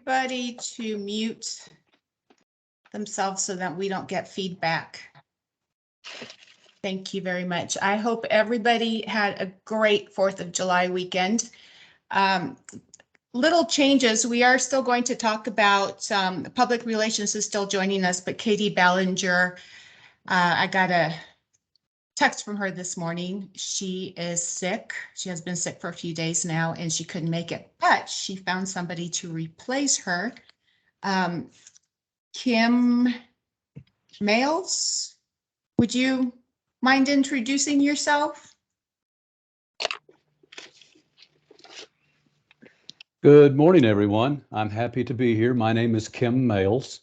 Everybody to mute themselves so that we don't get feedback. Thank you very much. I hope everybody had a great 4th of July weekend. Little changes. We are still going to talk about public relations is still joining us, but Katie Ballinger, I got a text from her this morning. She is sick. She has been sick for a few days now and she couldn't make it, but she found somebody to replace her. Kim Males, would you mind introducing yourself? Good morning, everyone. I'm happy to be here. My name is Kim Males,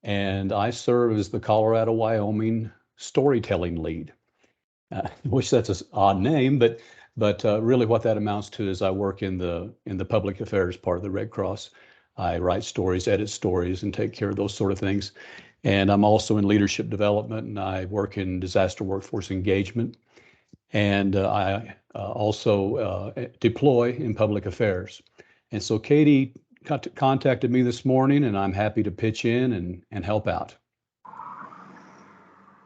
and I serve as the Colorado, Wyoming storytelling lead. Which that's an odd name, but really what that amounts to is I work in the public affairs part of the Red Cross. I write stories, edit stories, and take care of those sort of things. And I'm also in leadership development, and I work in disaster workforce engagement. And I also deploy in public affairs. And so Katie contacted me this morning, and I'm happy to pitch in and help out.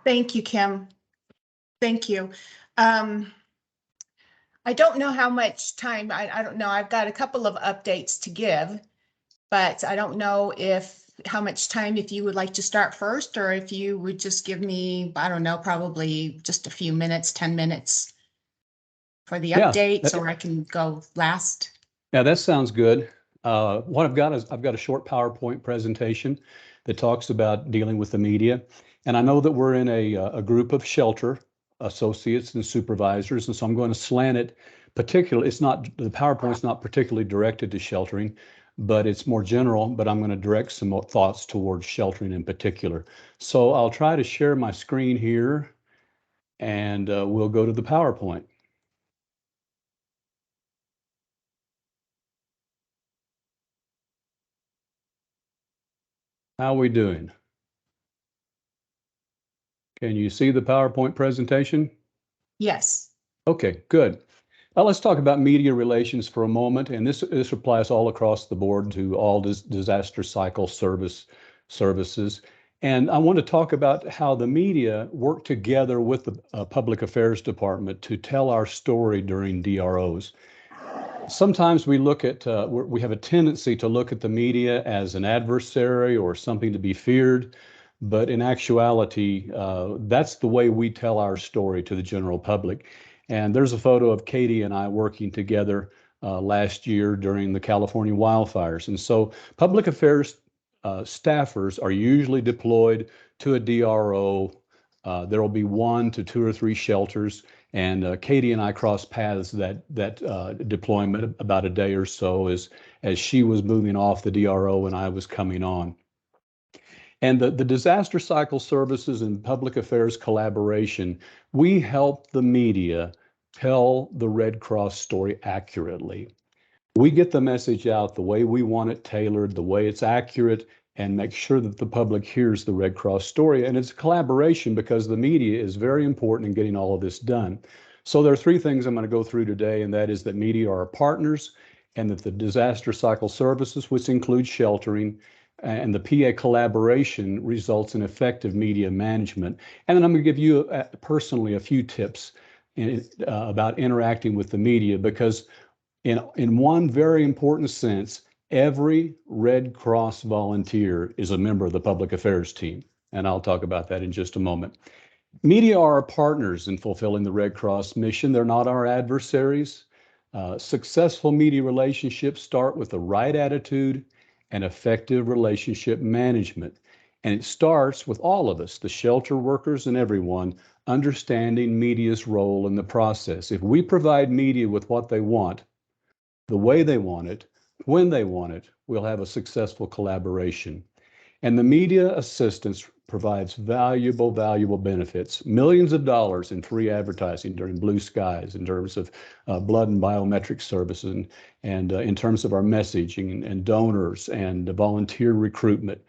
Thank you, Kim. Thank you. I don't know how much time, I don't know. I've got a couple of updates to give, but I don't know how much time, if you would like to start first, or if you would just give me, I don't know, probably just a few minutes, 10 minutes for the updates, or I can go last. Yeah, that sounds good. What I've got is I've got a short PowerPoint presentation that talks about dealing with the media. And I know that we're in a group of shelter associates and supervisors, and so I'm going to slant it particularly. It's not, the PowerPoint's not particularly directed to sheltering, but it's more general, but I'm going to direct some thoughts towards sheltering in particular. So I'll try to share my screen here, and we'll go to the PowerPoint. How are we doing? Can you see the PowerPoint presentation? Yes. Okay, good. Now let's talk about media relations for a moment, and this applies all across the board to all disaster cycle services. And I want to talk about how the media work together with the Public Affairs Department to tell our story during DROs. Sometimes we look at, we have a tendency to look at the media as an adversary or something to be feared. But in actuality, that's the way we tell our story to the general public. And there's a photo of Katie and I working together last year during the California wildfires. And so public affairs staffers are usually deployed to a DRO. There will be 1 to 2 or 3 shelters. And Katie and I crossed paths that deployment about a day or so as she was moving off the DRO and I was coming on. And the disaster cycle services and public affairs collaboration, we help the media tell the Red Cross story accurately. We get the message out the way we want it tailored, the way it's accurate, and make sure that the public hears the Red Cross story. And it's a collaboration because the media is very important in getting all of this done. So there are 3 things I'm going to go through today, and that is that media are our partners, and that the disaster cycle services, which includes sheltering, and the PA collaboration results in effective media management. And then I'm going to give you personally a few tips about interacting with the media, because in one very important sense, every Red Cross volunteer is a member of the public affairs team. And I'll talk about that in just a moment. Media are our partners in fulfilling the Red Cross mission. They're not our adversaries. Successful media relationships start with the right attitude and effective relationship management. And it starts with all of us, the shelter workers and everyone, understanding media's role in the process. If we provide media with what they want, the way they want it, when they want it, we'll have a successful collaboration. And the media assistance provides valuable benefits, millions of dollars in free advertising during blue skies in terms of blood and biometric services and in terms of our messaging and donors and volunteer recruitment.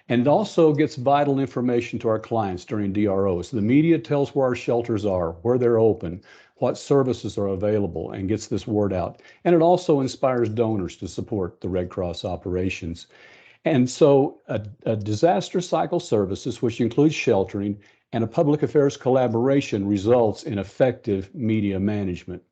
And it also gets vital information to our clients during DROs. The media tells where our shelters are, where they're open, what services are available and gets this word out. And it also inspires donors to support the Red Cross operations. And so a disaster cycle services, which includes sheltering and a public affairs collaboration, results in effective media management.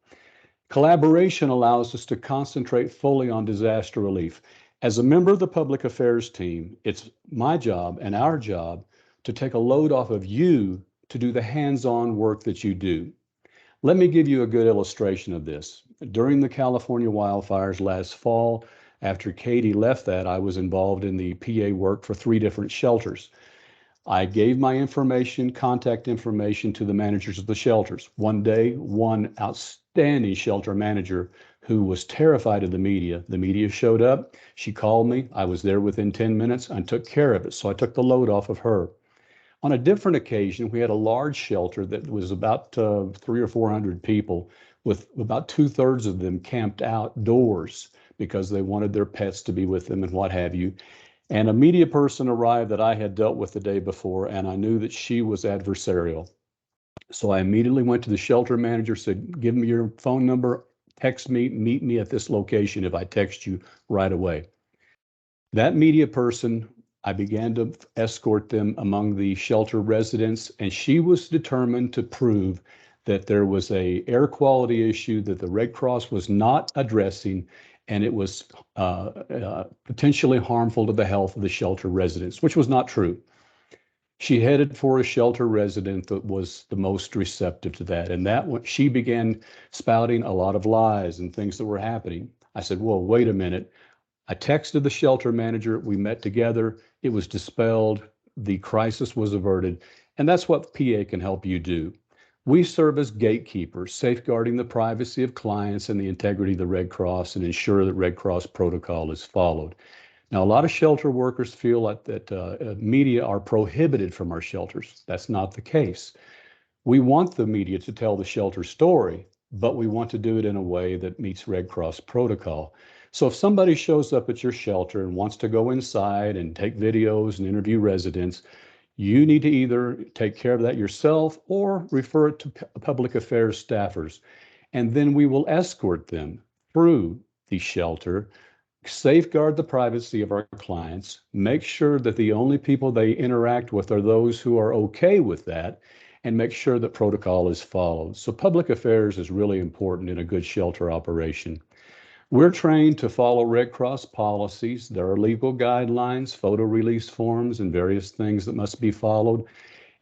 Collaboration allows us to concentrate fully on disaster relief. As a member of the public affairs team, it's my job and our job to take a load off of you to do the hands-on work that you do. Let me give you a good illustration of this. During the California wildfires last fall, after Katie left that, I was involved in the PA work for 3 different shelters. I gave my information, contact information to the managers of the shelters. One day, one outstanding shelter manager who was terrified of the media showed up. She called me. I was there within 10 minutes and took care of it. So I took the load off of her. On a different occasion, we had a large shelter that was about 300 or 400 people, with about 2/3 of them camped outdoors because they wanted their pets to be with them and what have you. And a media person arrived that I had dealt with the day before, and I knew that she was adversarial. So I immediately went to the shelter manager, said, give me your phone number, text me, meet me at this location if I text you right away. That media person, I began to escort them among the shelter residents, and she was determined to prove that there was a air quality issue that the Red Cross was not addressing, and it was potentially harmful to the health of the shelter residents, which was not true. She headed for a shelter resident that was the most receptive to that, and she began spouting a lot of lies and things that were happening. I said, "Whoa, wait a minute." I texted the shelter manager. We met together. It was dispelled. The crisis was averted. And that's what PA can help you do. We serve as gatekeepers, safeguarding the privacy of clients and the integrity of the Red Cross, and ensure that Red Cross protocol is followed. Now, a lot of shelter workers feel like that media are prohibited from our shelters. That's not the case. We want the media to tell the shelter story, but we want to do it in a way that meets Red Cross protocol. So if somebody shows up at your shelter and wants to go inside and take videos and interview residents, you need to either take care of that yourself or refer it to public affairs staffers. And then we will escort them through the shelter, safeguard the privacy of our clients, make sure that the only people they interact with are those who are okay with that, and make sure that protocol is followed. So public affairs is really important in a good shelter operation. We're trained to follow Red Cross policies. There are legal guidelines, photo release forms, and various things that must be followed.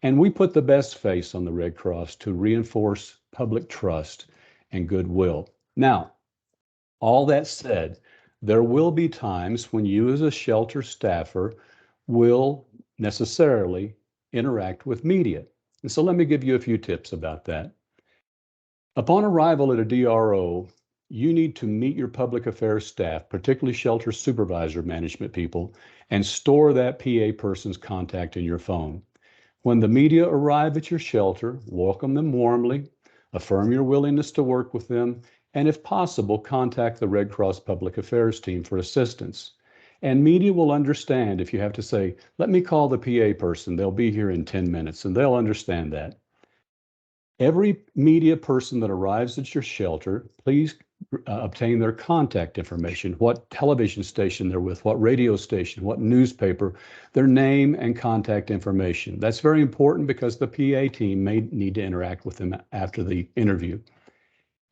And we put the best face on the Red Cross to reinforce public trust and goodwill. Now, all that said, there will be times when you as a shelter staffer will necessarily interact with media. And so let me give you a few tips about that. Upon arrival at a DRO, you need to meet your public affairs staff, particularly shelter supervisor management people, and store that PA person's contact in your phone. When the media arrive at your shelter, welcome them warmly, affirm your willingness to work with them, and if possible, contact the Red Cross Public Affairs team for assistance. And media will understand if you have to say, let me call the PA person, they'll be here in 10 minutes, and they'll understand that. Every media person that arrives at your shelter, please obtain their contact information, what television station they're with, what radio station, what newspaper, their name and contact information. That's very important because the PA team may need to interact with them after the interview.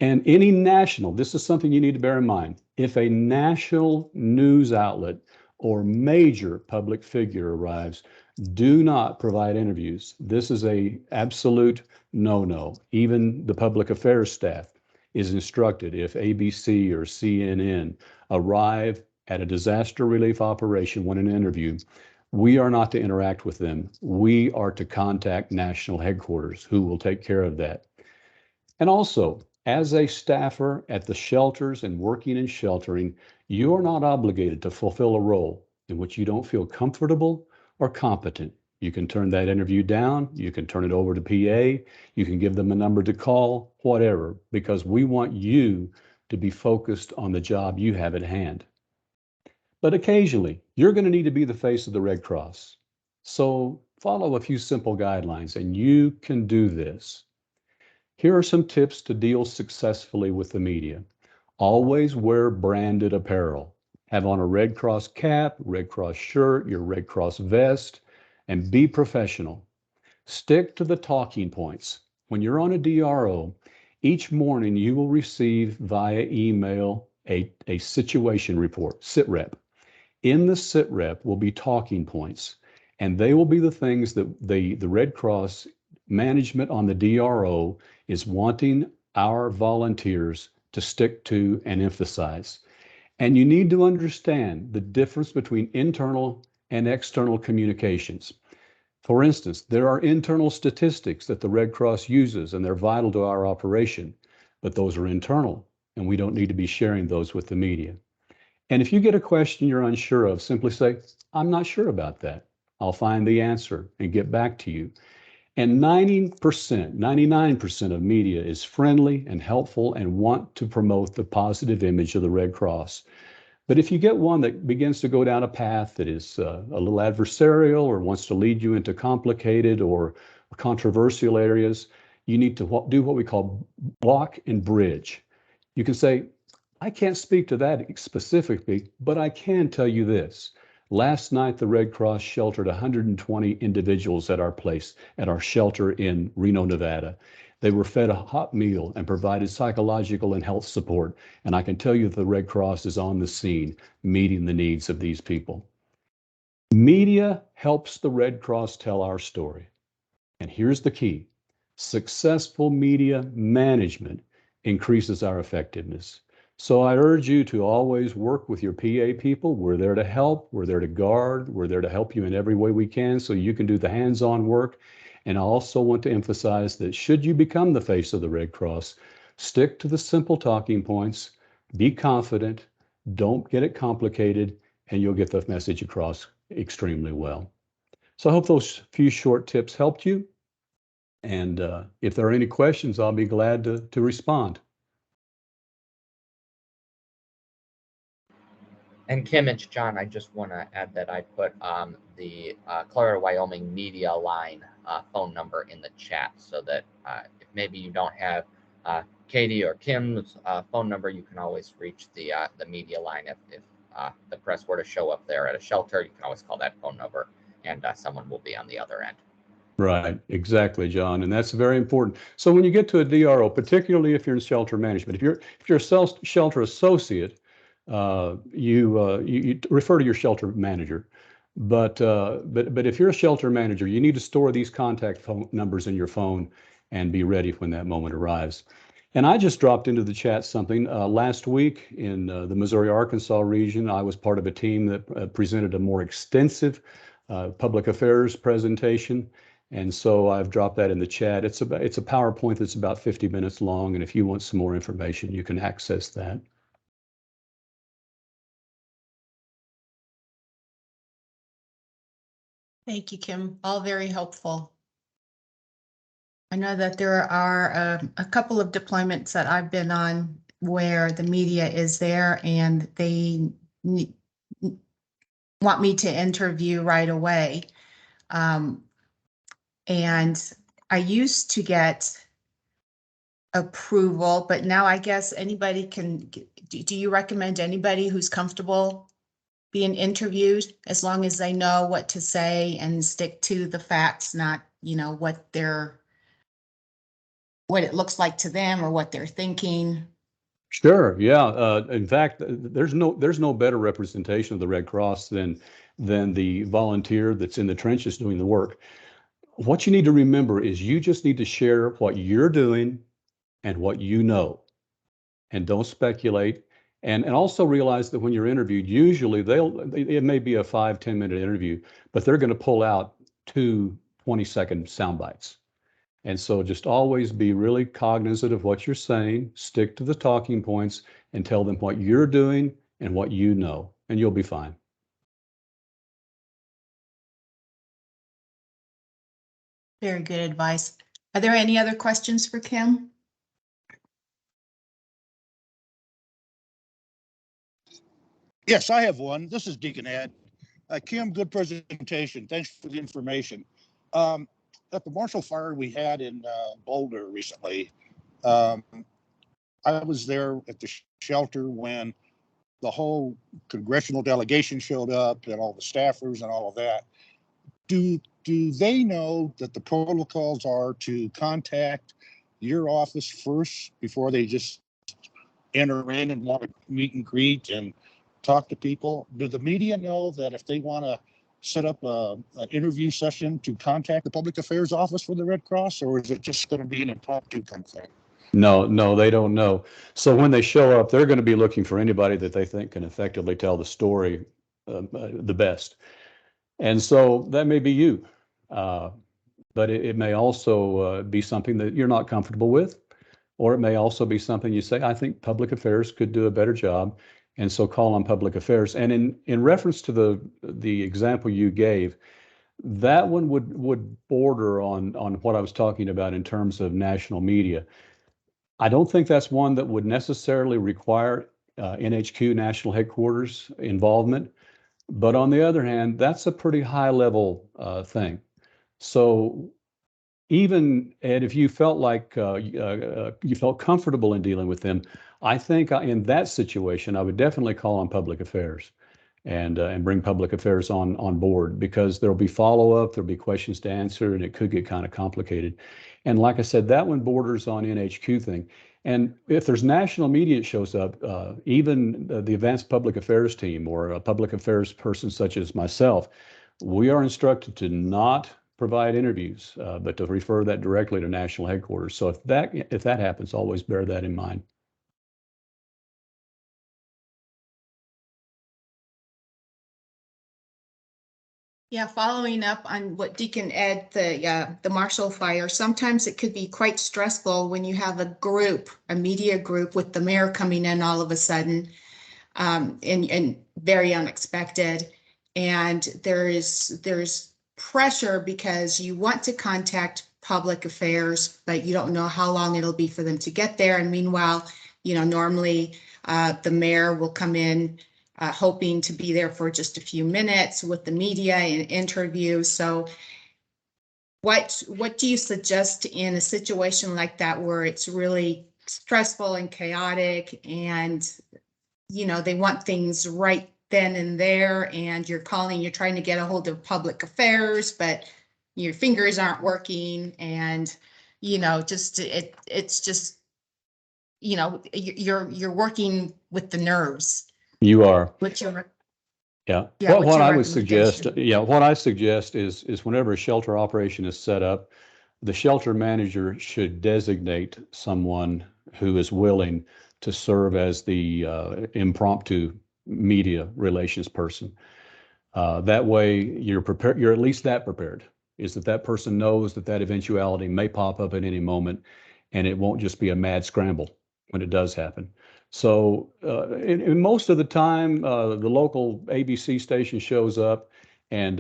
And any national, this is something you need to bear in mind. If a national news outlet or major public figure arrives, do not provide interviews. This is a absolute no-no. Even the public affairs staff is instructed if ABC or CNN arrive at a disaster relief operation when an interview, we are not to interact with them. We are to contact national headquarters who will take care of that. And also, as a staffer at the shelters and working in sheltering, you are not obligated to fulfill a role in which you don't feel comfortable or competent. You can turn that interview down. You can turn it over to PA. You can give them a number to call, whatever, because we want you to be focused on the job you have at hand. But occasionally, you're going to need to be the face of the Red Cross. So follow a few simple guidelines, and you can do this. Here are some tips to deal successfully with the media. Always wear branded apparel. Have on a Red Cross cap, Red Cross shirt, your Red Cross vest, and be professional. Stick to the talking points. When you're on a DRO, each morning you will receive via email a situation report, SITREP. In the SITREP will be talking points, and they will be the things that the Red Cross management on the DRO is wanting our volunteers to stick to and emphasize. And you need to understand the difference between internal and external communications. For instance, there are internal statistics that the Red Cross uses and they're vital to our operation, but those are internal and we don't need to be sharing those with the media. And if you get a question you're unsure of, simply say, I'm not sure about that. I'll find the answer and get back to you. And 90%, 99% of media is friendly and helpful and want to promote the positive image of the Red Cross. But if you get one that begins to go down a path that is a little adversarial or wants to lead you into complicated or controversial areas, you need to do what we call block and bridge. You can say, I can't speak to that specifically, but I can tell you this. Last night, the Red Cross sheltered 120 individuals at our place, at our shelter in Reno, Nevada. They were fed a hot meal and provided psychological and health support. And I can tell you that the Red Cross is on the scene meeting the needs of these people. Media helps the Red Cross tell our story. And here's the key. Successful media management increases our effectiveness. So I urge you to always work with your PA people. We're there to help. We're there to guard. We're there to help you in every way we can so you can do the hands-on work. And I also want to emphasize that should you become the face of the Red Cross, stick to the simple talking points, be confident, don't get it complicated, and you'll get the message across extremely well. So I hope those few short tips helped you. And if there are any questions, I'll be glad to respond. And Kim, it's John. I just want to add that I put the Colorado, Wyoming media line phone number in the chat so that if maybe you don't have Katie or Kim's phone number, you can always reach the media line. If the press were to show up there at a shelter, you can always call that phone number and someone will be on the other end. Right, exactly, John, and that's very important. So when you get to a DRO, particularly if you're in shelter management, if you're a shelter associate, you refer to your shelter manager. But if you're a shelter manager, you need to store these contact phone numbers in your phone and be ready when that moment arrives. And I just dropped into the chat something last week in the Missouri-Arkansas region. I was part of a team that presented a more extensive public affairs presentation. And so I've dropped that in the chat. It's a PowerPoint that's about 50 minutes long. And if you want some more information, you can access that. Thank you, Kim. All very helpful. I know that there are a couple of deployments that I've been on where the media is there and they want me to interview right away. And I used to get approval, but now I guess anybody can, do you recommend anybody who's comfortable being interviewed as long as they know what to say and stick to the facts, not, you know, what it looks like to them or what they're thinking? Sure. Yeah. In fact, there's no better representation of the Red Cross than the volunteer that's in the trenches doing the work. What you need to remember is you just need to share what you're doing and what you know, and don't speculate. And also realize that when you're interviewed, usually it may be a 5-10 minute interview, but they're going to pull out 2 20-second sound bites. And so just always be really cognizant of what you're saying, stick to the talking points, and tell them what you're doing and what you know, and you'll be fine. Very good advice. Are there any other questions for Kim? Yes, I have one. This is Deacon Ed. Kim, good presentation. Thanks for the information. At the Marshall fire we had in Boulder recently, Um, I was there at the shelter when the whole congressional delegation showed up and all the staffers and all of that. Do they know that the protocols are to contact your office first before they just enter in and want to meet and greet and talk to people? Do the media know that if they want to set up an interview session to contact the public affairs office for the Red Cross, or is it just going to be an impromptu kind of thing? No, they don't know. So when they show up, they're going to be looking for anybody that they think can effectively tell the story the best. And so that may be you, but it may also be something that you're not comfortable with, or it may also be something you say, I think public affairs could do a better job, and so call on public affairs. And in reference to the example you gave, that one would border on what I was talking about in terms of national media. I don't think that's one that would necessarily require NHQ national headquarters involvement. But on the other hand, that's a pretty high level thing. So even, Ed, if you felt like you felt comfortable in dealing with them, I think in that situation, I would definitely call on public affairs and bring public affairs on board, because there'll be follow-up, there'll be questions to answer, and it could get kind of complicated. And like I said, that one borders on NHQ thing. And if there's national media that shows up, even the advanced public affairs team or a public affairs person such as myself, we are instructed to not provide interviews, but to refer that directly to national headquarters. So if that happens, always bear that in mind. Yeah, following up on what Deacon Ed, the Marshall Fire, sometimes it could be quite stressful when you have a group, a media group with the mayor coming in all of a sudden, and very unexpected. And there's pressure because you want to contact public affairs, but you don't know how long it'll be for them to get there. And meanwhile, normally the mayor will come in hoping to be there for just a few minutes with the media and interview. So what do you suggest in a situation like that where it's really stressful and chaotic and they want things right then and there, and you're trying to get a hold of public affairs, but your fingers aren't working, and it's just you're working with the nerves. You are. What's your Yeah. Yeah, What what's your I would suggest, recommendation? what I suggest is whenever a shelter operation is set up, the shelter manager should designate someone who is willing to serve as the impromptu media relations person. That way you're prepared, you're at least that prepared, is that person knows that eventuality may pop up at any moment, and it won't just be a mad scramble when it does happen. So in most of the time, the local ABC station shows up, and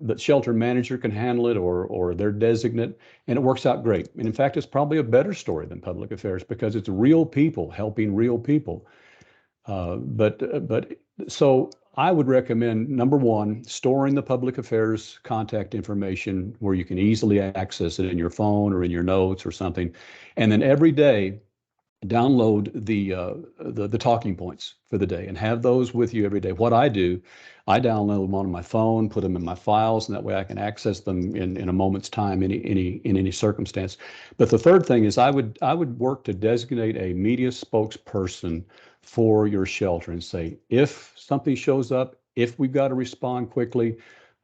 the shelter manager can handle it, or their designate, and it works out great. And in fact, it's probably a better story than public affairs because it's real people helping real people. But so I would recommend, number one, storing the public affairs contact information where you can easily access it in your phone or in your notes or something, and then every day download the talking points for the day and have those with you every day. What I do, I download them on my phone, put them in my files, and that way I can access them in a moment's time, in any circumstance. But the third thing is I would work to designate a media spokesperson for your shelter and say, if something shows up, if we've got to respond quickly,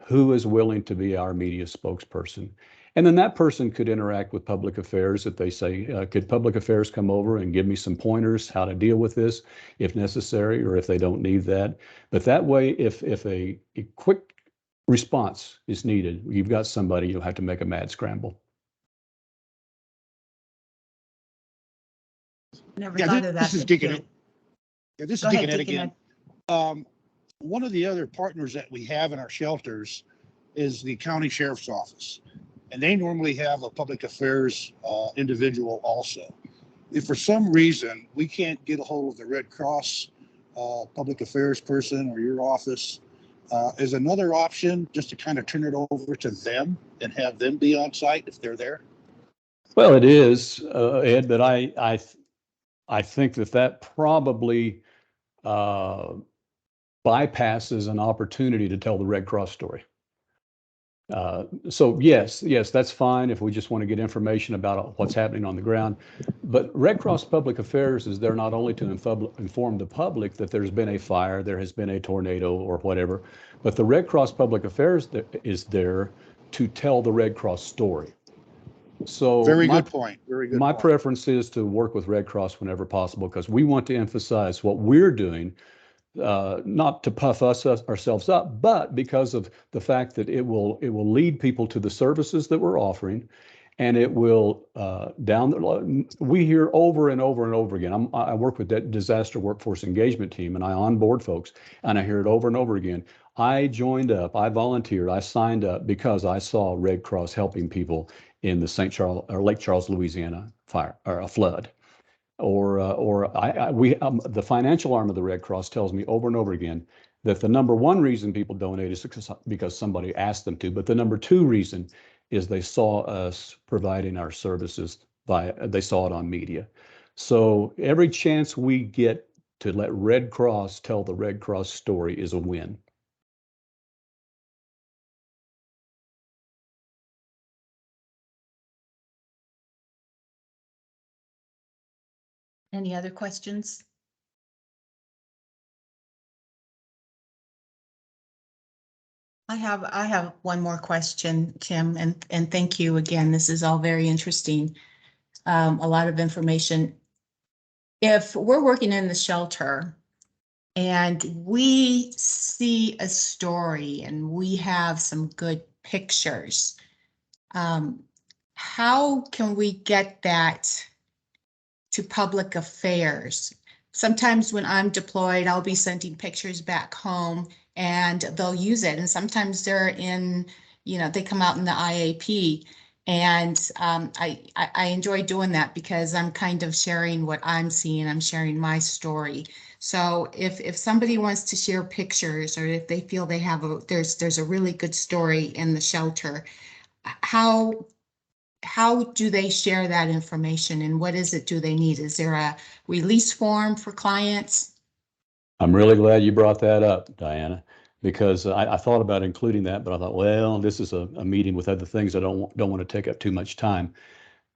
who is willing to be our media spokesperson? And then that person could interact with public affairs if they say, could public affairs come over and give me some pointers how to deal with this if necessary, or if they don't need that. But that way, if a quick response is needed, you've got somebody, you'll have to make a mad scramble. Never Yeah, thought of that. this is Deacon Ed. Yeah, this is Go ahead, Deacon Ed Deacon again. One of the other partners that we have in our shelters is the county sheriff's office. And they normally have a public affairs individual also. If for some reason we can't get a hold of the Red Cross public affairs person or your office, is another option just to kind of turn it over to them and have them be on site if they're there? Well, it is, Ed, but I think that probably bypasses an opportunity to tell the Red Cross story. So yes, that's fine if we just want to get information about what's happening on the ground. But Red Cross Public Affairs is there not only to inform the public that there's been a fire, there has been a tornado or whatever, but the Red Cross Public Affairs is there to tell the Red Cross story. So Very good point. Very good my point. preference is to work with Red Cross whenever possible because we want to emphasize what we're doing, not to puff ourselves up, but because of the fact that it will lead people to the services that we're offering, and it will we hear over and over and over again. I work with that disaster workforce engagement team, and I onboard folks, and I hear it over and over again. I joined up, I volunteered, I signed up because I saw Red Cross helping people in the St. Charles or Lake Charles, Louisiana fire or a flood. The financial arm of the Red Cross tells me over and over again that the number one reason people donate is because somebody asked them to, but the number two reason is they saw us providing our services they saw it on media. So every chance we get to let Red Cross tell the Red Cross story is a win. Any other questions? I have one more question, Tim, and thank you again. This is all very interesting. A lot of information. If we're working in the shelter and we see a story and we have some good pictures, how can we get that to public affairs? Sometimes when I'm deployed, I'll be sending pictures back home and they'll use it. And sometimes they're in, they come out in the IAP. And I enjoy doing that because I'm kind of sharing what I'm seeing. I'm sharing my story. So if somebody wants to share pictures or if they feel they have there's a really good story in the shelter, how do they share that information and what is it do they need? Is there a release form for clients? I'm really glad you brought that up, Diana, because I thought about including that, but I thought, well, this is a meeting with other things. I don't want to take up too much time.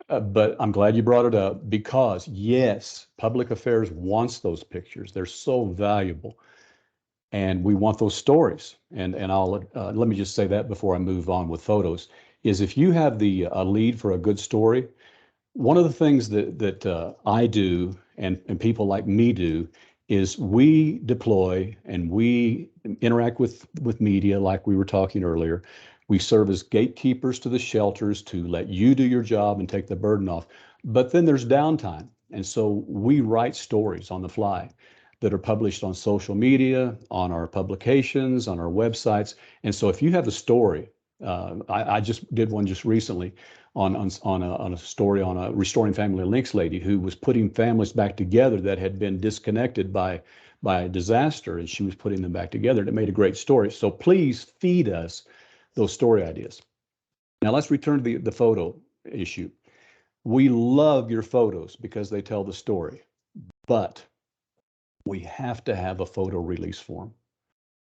But I'm glad you brought it up because yes, public affairs wants those pictures. They're so valuable. And we want those stories. And I'll let me just say that before I move on with photos, is if you have the lead for a good story, one of the things that I do and people like me do is we deploy and we interact with media like we were talking earlier. We serve as gatekeepers to the shelters to let you do your job and take the burden off. But then there's downtime. And so we write stories on the fly that are published on social media, on our publications, on our websites. And so if you have a story, I just did one just recently on a story on a Restoring Family Links lady who was putting families back together that had been disconnected by a disaster, and she was putting them back together. And it made a great story. So please feed us those story ideas. Now let's return to the photo issue. We love your photos because they tell the story, but we have to have a photo release form.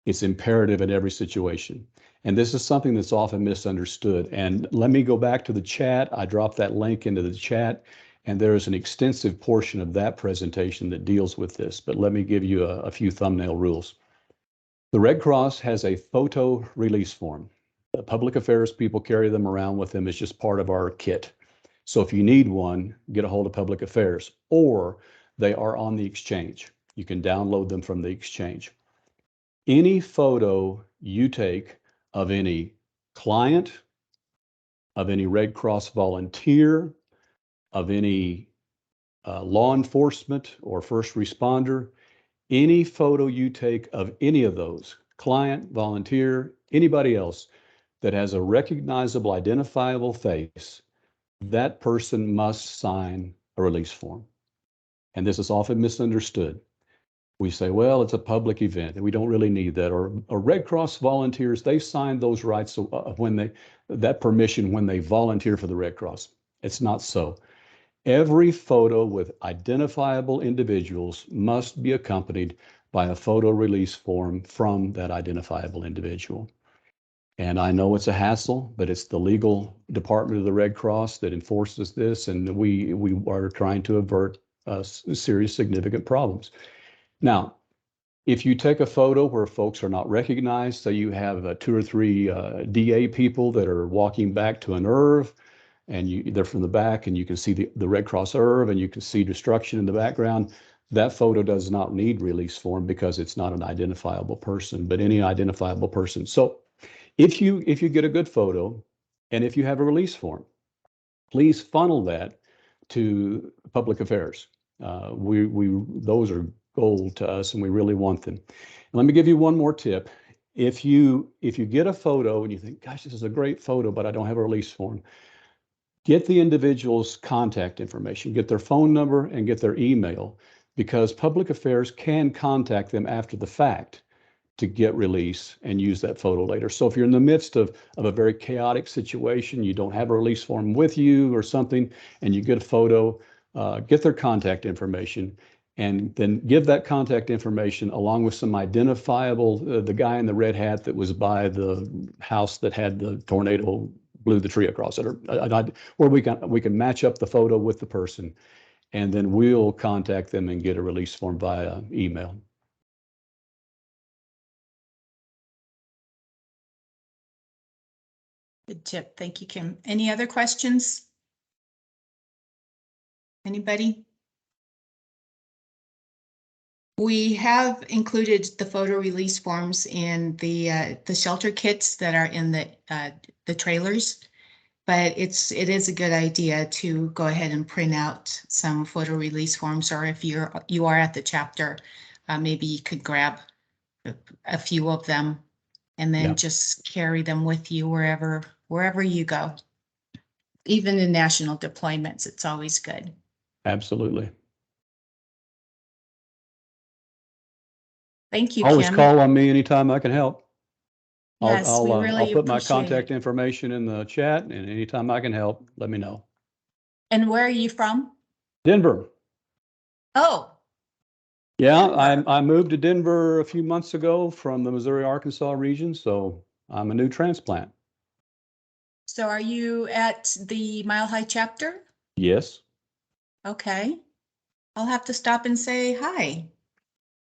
It's imperative in every situation. And this is something that's often misunderstood. And let me go back to the chat. I dropped that link into the chat, and there is an extensive portion of that presentation that deals with this. But let me give you a few thumbnail rules. The Red Cross has a photo release form. The public affairs people carry them around with them as just part of our kit. So if you need one, get a hold of public affairs, or they are on the exchange. You can download them from the exchange. Any photo you take of any client, of any Red Cross volunteer, of any law enforcement or first responder, any photo you take of any of those, client, volunteer, anybody else that has a recognizable, identifiable face, that person must sign a release form. And this is often misunderstood. We say, well, it's a public event and we don't really need that. Or Red Cross volunteers, they sign those rights that permission when they volunteer for the Red Cross. It's not so. Every photo with identifiable individuals must be accompanied by a photo release form from that identifiable individual. And I know it's a hassle, but it's the legal department of the Red Cross that enforces this, and we are trying to avert serious, significant problems. Now, if you take a photo where folks are not recognized, so you have 2 or 3 DA people that are walking back to an IRV, and they're from the back, and you can see the Red Cross IRV, and you can see destruction in the background, that photo does not need release form because it's not an identifiable person, but any identifiable person. So if you get a good photo, and if you have a release form, please funnel that to public affairs. Those are gold to us, and we really want them. And let me give you one more tip. If you get a photo and you think, gosh, this is a great photo, but I don't have a release form, get the individual's contact information, get their phone number and get their email, because public affairs can contact them after the fact to get release and use that photo later. So if you're in the midst of a very chaotic situation, you don't have a release form with you or something, and you get a photo, get their contact information, and then give that contact information along with some identifiable, the guy in the red hat that was by the house that had the tornado blew the tree across it, or we can match up the photo with the person, and then we'll contact them and get a release form via email. Good tip. Thank you, Kim. Any other questions? Anybody? We have included the photo release forms in the shelter kits that are in the trailers, but it is a good idea to go ahead and print out some photo release forms, or if you are at the chapter, maybe you could grab a few of them and then just carry them with you wherever you go. Even in national deployments, it's always good. Absolutely. Thank you, Always Kim. call on me anytime I can help. Yes, we I'll really put my appreciate contact it. information in the chat, and anytime I can help, let me know. And where are you from? Denver. Oh, Yeah, Denver. I moved to Denver a few months ago from the Missouri-Arkansas region, so I'm a new transplant. So are you at the Mile High chapter? Yes. Okay. I'll have to stop and say hi.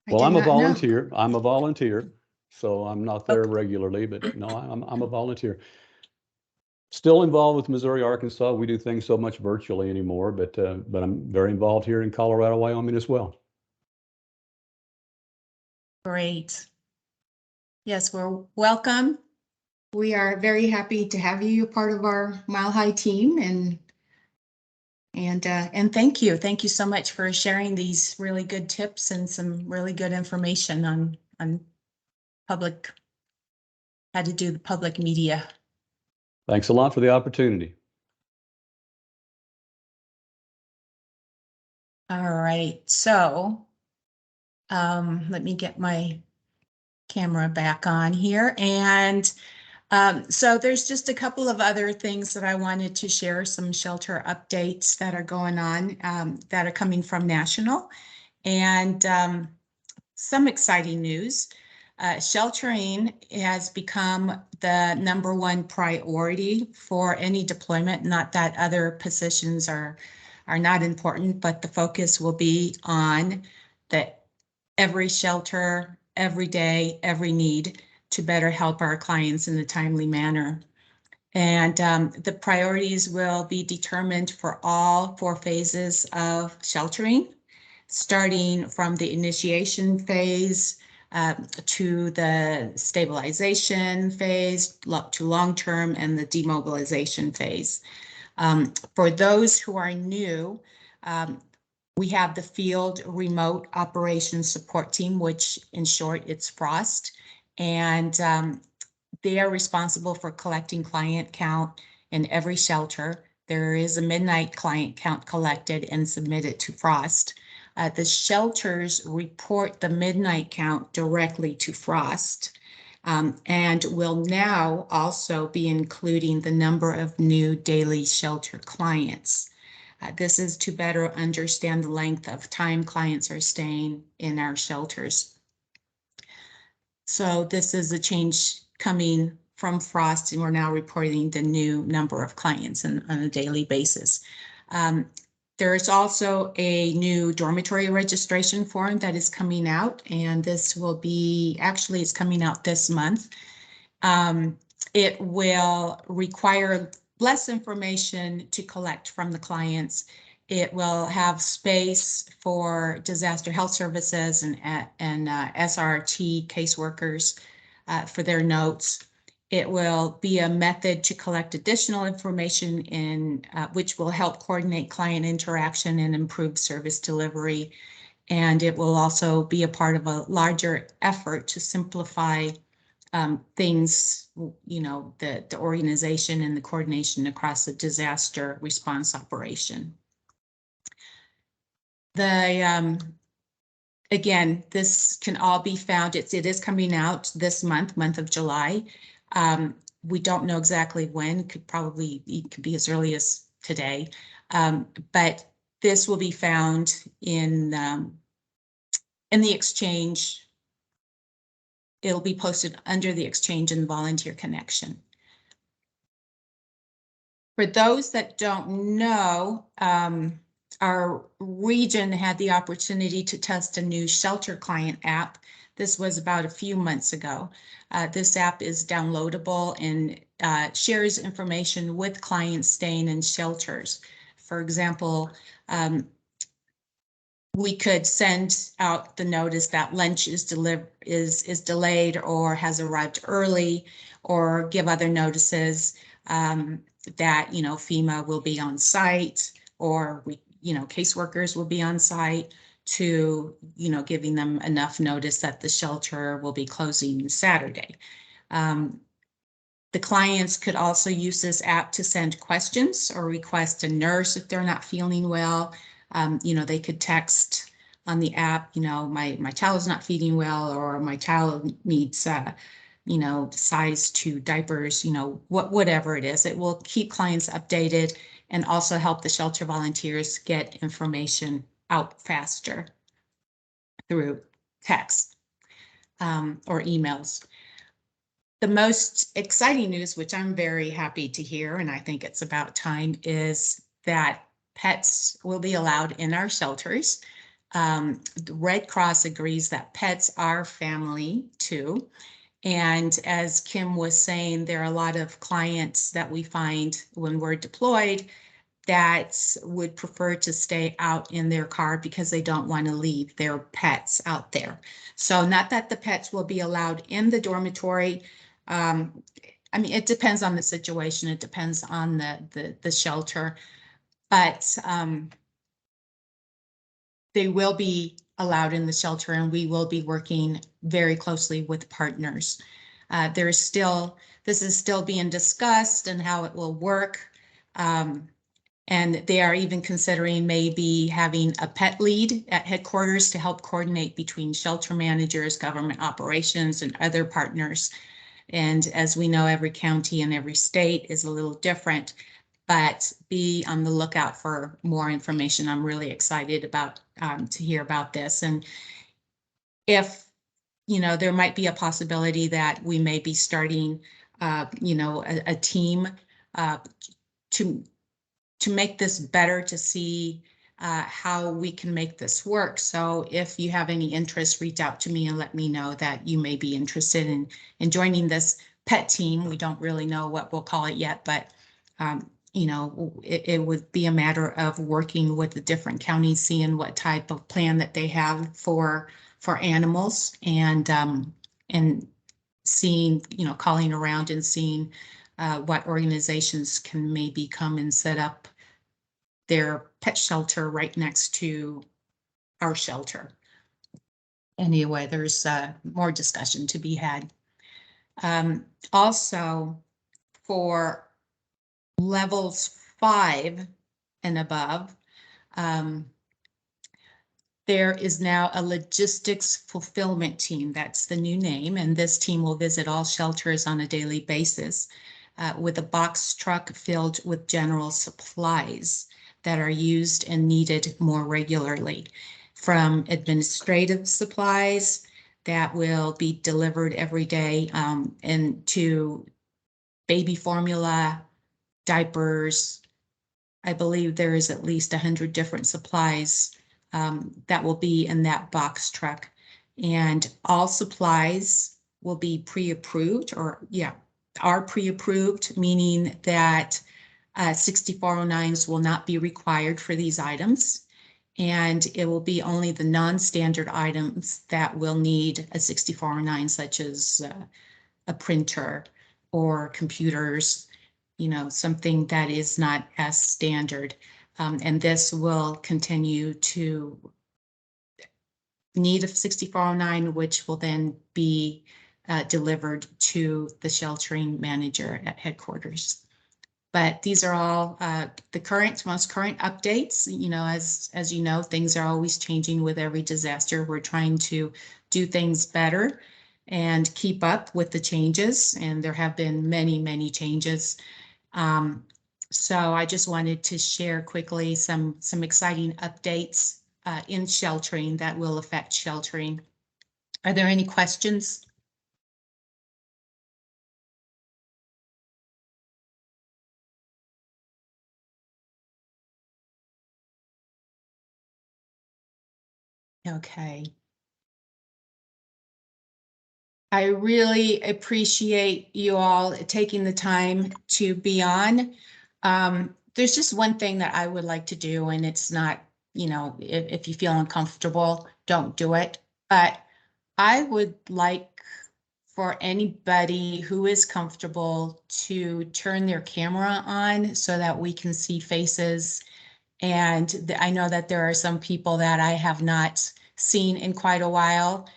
Well, I I'm did a not know. volunteer. I'm a volunteer, so I'm not there Okay. regularly, but no, I'm a volunteer. Still involved with Missouri, Arkansas. We do things so much virtually anymore, but I'm very involved here in Colorado, Wyoming as well. Great. Yes, we're welcome. We are very happy to have you a part of our Mile High team, and thank you. Thank you so much for sharing these really good tips and some really good information on public, how to do the public media. Thanks a lot for the opportunity. All right, so let me get my camera back on here. And so there's just a couple of other things that I wanted to share, some shelter updates that are going on that are coming from National, and some exciting news. Sheltering has become the #1 priority for any deployment. Not that other positions are not important, but the focus will be on every shelter, every day, every need to better help our clients in a timely manner. And the priorities will be determined for all 4 phases of sheltering, starting from the initiation phase to the stabilization phase, to long-term, and the demobilization phase. For those who are new, we have the Field Remote Operations Support Team, which in short, it's FROST, and they are responsible for collecting client count in every shelter. There is a midnight client count collected and submitted to FROST. The shelters report the midnight count directly to FROST. and will now also be including the number of new daily shelter clients. This is to better understand the length of time clients are staying in our shelters. So this is a change coming from Frost, and we're now reporting the new number of clients on a daily basis. There's also a new dormitory registration form that is coming out, and this will be, actually it's coming out this month. It will require less information to collect from the clients. It will have space for disaster health services and SRT caseworkers for their notes. It will be a method to collect additional information which will help coordinate client interaction and improve service delivery. And it will also be a part of a larger effort to simplify things, the organization and the coordination across the disaster response operation. Again, this can all be found. It is coming out this month of July. We don't know exactly when. It could be as early as today, but this will be found in the exchange. It'll be posted under the exchange and volunteer connection. For those that don't know, our region had the opportunity to test a new shelter client app. This was about a few months ago. This app is downloadable and shares information with clients staying in shelters. For example, we could send out the notice that lunch is delayed or has arrived early, or give other notices that FEMA will be on site, or caseworkers will be on site, to giving them enough notice that the shelter will be closing Saturday. The clients could also use this app to send questions or request a nurse if they're not feeling well. They could text on the app, my child is not feeding well, or my child needs, size 2 diapers, whatever it is. It will keep clients updated and also help the shelter volunteers get information out faster through text or emails. The most exciting news, which I'm very happy to hear, and I think it's about time, is that pets will be allowed in our shelters. The Red Cross agrees that pets are family too. And as Kim was saying, there are a lot of clients that we find when we're deployed that would prefer to stay out in their car because they don't want to leave their pets out there. So not that the pets will be allowed in the dormitory. It depends on the situation. It depends on the shelter, but they will be allowed in the shelter, and we will be working very closely with partners. This is still being discussed and how it will work. And they are even considering maybe having a pet lead at headquarters to help coordinate between shelter managers, government operations, and other partners. And as we know, every county and every state is a little different, but be on the lookout for more information. I'm really excited about to hear about this. And if, there might be a possibility that we may be starting, a team to make this better, to see how we can make this work. So if you have any interest, reach out to me and let me know that you may be interested in joining this pet team. We don't really know what we'll call it yet, but it would be a matter of working with the different counties, seeing what type of plan that they have for animals, and seeing, calling around and seeing what organizations can maybe come and set up their pet shelter right next to our shelter. Anyway, there's more discussion to be had. Also, for levels 5 and above, there is now a logistics fulfillment team. That's the new name. And this team will visit all shelters on a daily basis with a box truck filled with general supplies that are used and needed more regularly, from administrative supplies that will be delivered every day and to baby formula, diapers. I believe there is at least 100 different supplies that will be in that box truck. And all supplies will be pre-approved, or are pre-approved, meaning that 6409s will not be required for these items. And it will be only the non-standard items that will need a 6409, such as a printer or computers, something that is not as standard. And this will continue to need a 6409, which will then be delivered to the sheltering manager at headquarters. But these are all the most current updates. As you know, things are always changing with every disaster. We're trying to do things better and keep up with the changes. And there have been many, many changes. So I just wanted to share quickly some exciting updates in sheltering that will affect sheltering. Are there any questions? Okay. I really appreciate you all taking the time to be on. There's just one thing that I would like to do, and it's not, if you feel uncomfortable, don't do it. But I would like for anybody who is comfortable to turn their camera on so that we can see faces. And I know that there are some people that I have not seen in quite a while.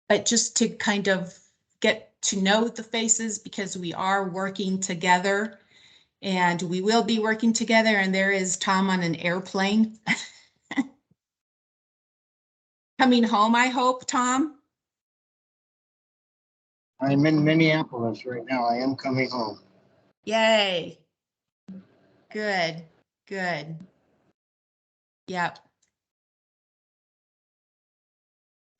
But just to kind of get to know the faces, because we are working together and we will be working together. And there is Tom on an airplane coming home, I hope, Tom. I'm in Minneapolis right now. I am coming home. Yay. Good, good. Yep.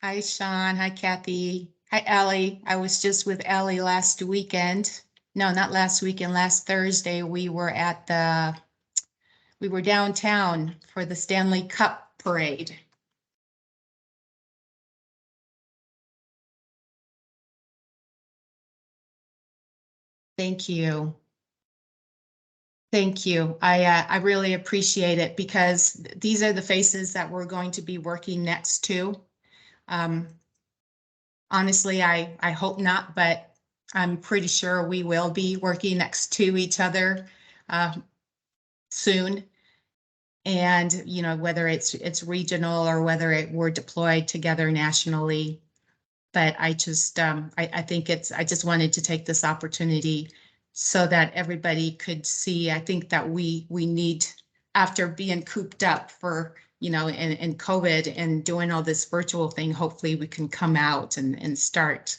Hi, Sean. Hi, Kathy. Hi, Ellie. I was just with Ellie last weekend. No, not last weekend, last Thursday. We were downtown for the Stanley Cup parade. Thank you. Thank you. I really appreciate it, because these are the faces that we're going to be working next to. Honestly, I hope not, but I'm pretty sure we will be working next to each other soon. And, whether it's regional or whether we're deployed together nationally. But I just, I think I just wanted to take this opportunity so that everybody could see. I think that we need, after being cooped up for, in COVID and doing all this virtual thing, hopefully we can come out and start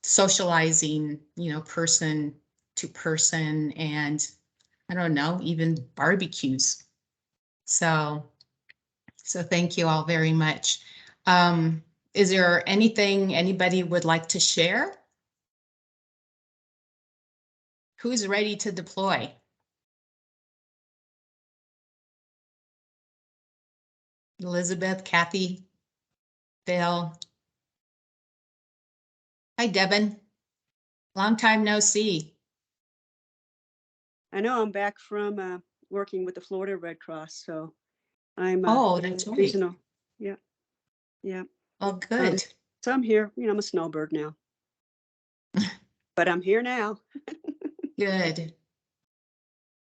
socializing, person to person, and I don't know, even barbecues. So thank you all very much. Is there anything anybody would like to share? Who's ready to deploy? Elizabeth, Kathy, Bill. Hi, Devin. Long time no see. I know I'm back from working with the Florida Red Cross, so I'm Oh, that's right. seasonal. Yeah, yeah. Oh, good. So I'm here. I'm a snowbird now, but I'm here now. Good.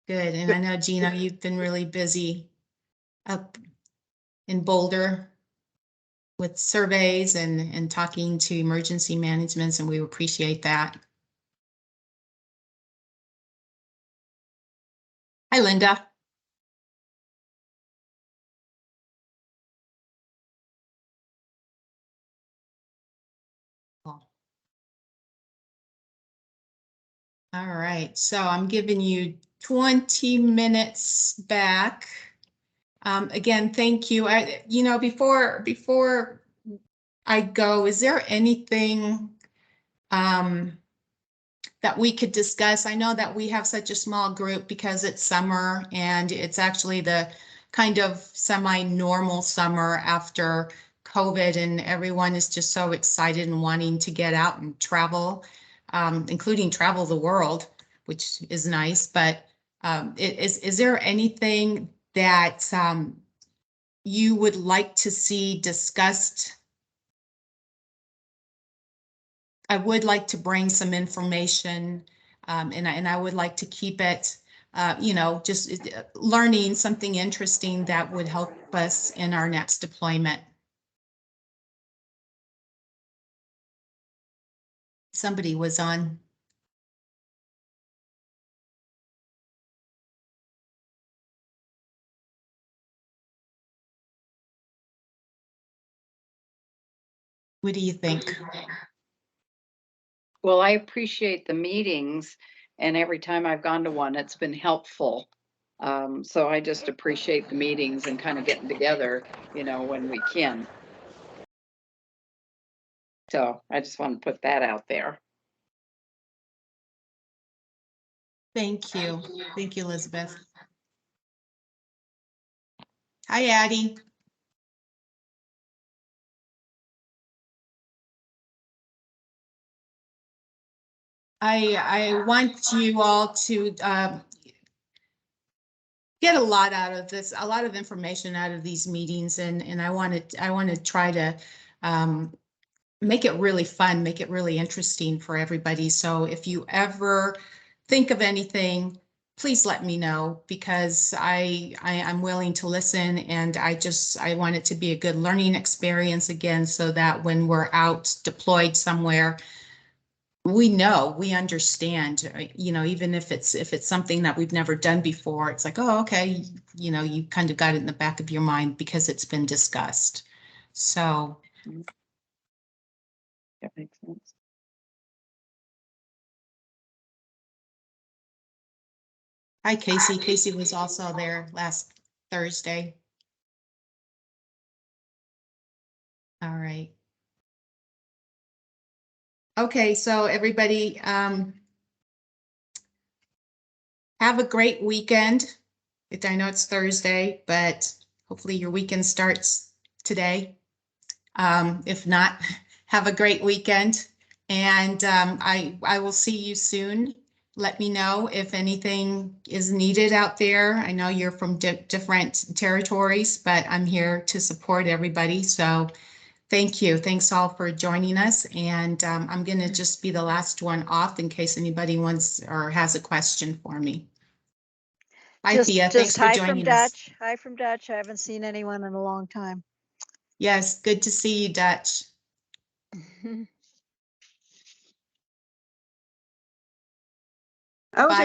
Good. And I know, Gino, you've been really busy up in Boulder with surveys and talking to emergency managements, and we appreciate that. Hi, Linda. All right, so I'm giving you 20 minutes back. Again, thank you. Before I go, is there anything that we could discuss? I know that we have such a small group because it's summer and it's actually the kind of semi-normal summer after COVID, and everyone is just so excited and wanting to get out and travel, including travel the world, which is nice. But is there anything that you would like to see discussed? I would like to bring some information, and I would like to keep it, just learning something interesting that would help us in our next deployment. Somebody was on. What do you think? Well, I appreciate the meetings, and every time I've gone to one, it's been helpful. So I just appreciate the meetings and kind of getting together, when we can. So I just want to put that out there. Thank you. Thank you, Elizabeth. Hi, Addie. I want you all to get a lot out of this, a lot of information out of these meetings, and I want to try to make it really fun, make it really interesting for everybody. So if you ever think of anything, please let me know, because I'm willing to listen, and I want it to be a good learning experience again, so that when we're out deployed somewhere, we understand, even if it's something that we've never done before, it's like, oh, okay, you kind of got it in the back of your mind because it's been discussed. So That makes sense. hi, Casey. Casey was also there last Thursday. All right. Okay, so everybody, have a great weekend. I know it's Thursday, but hopefully your weekend starts today. If not, have a great weekend, and I will see you soon. Let me know if anything is needed out there. I know you're from different territories, but I'm here to support everybody. So thank you. Thanks all for joining us. And I'm going to just be the last one off in case anybody wants or has a question for me. Hi, Thea. Thanks for hi from joining us. Dutch. Hi from Dutch. I haven't seen anyone in a long time. Yes, good to see you, Dutch. I was Bye.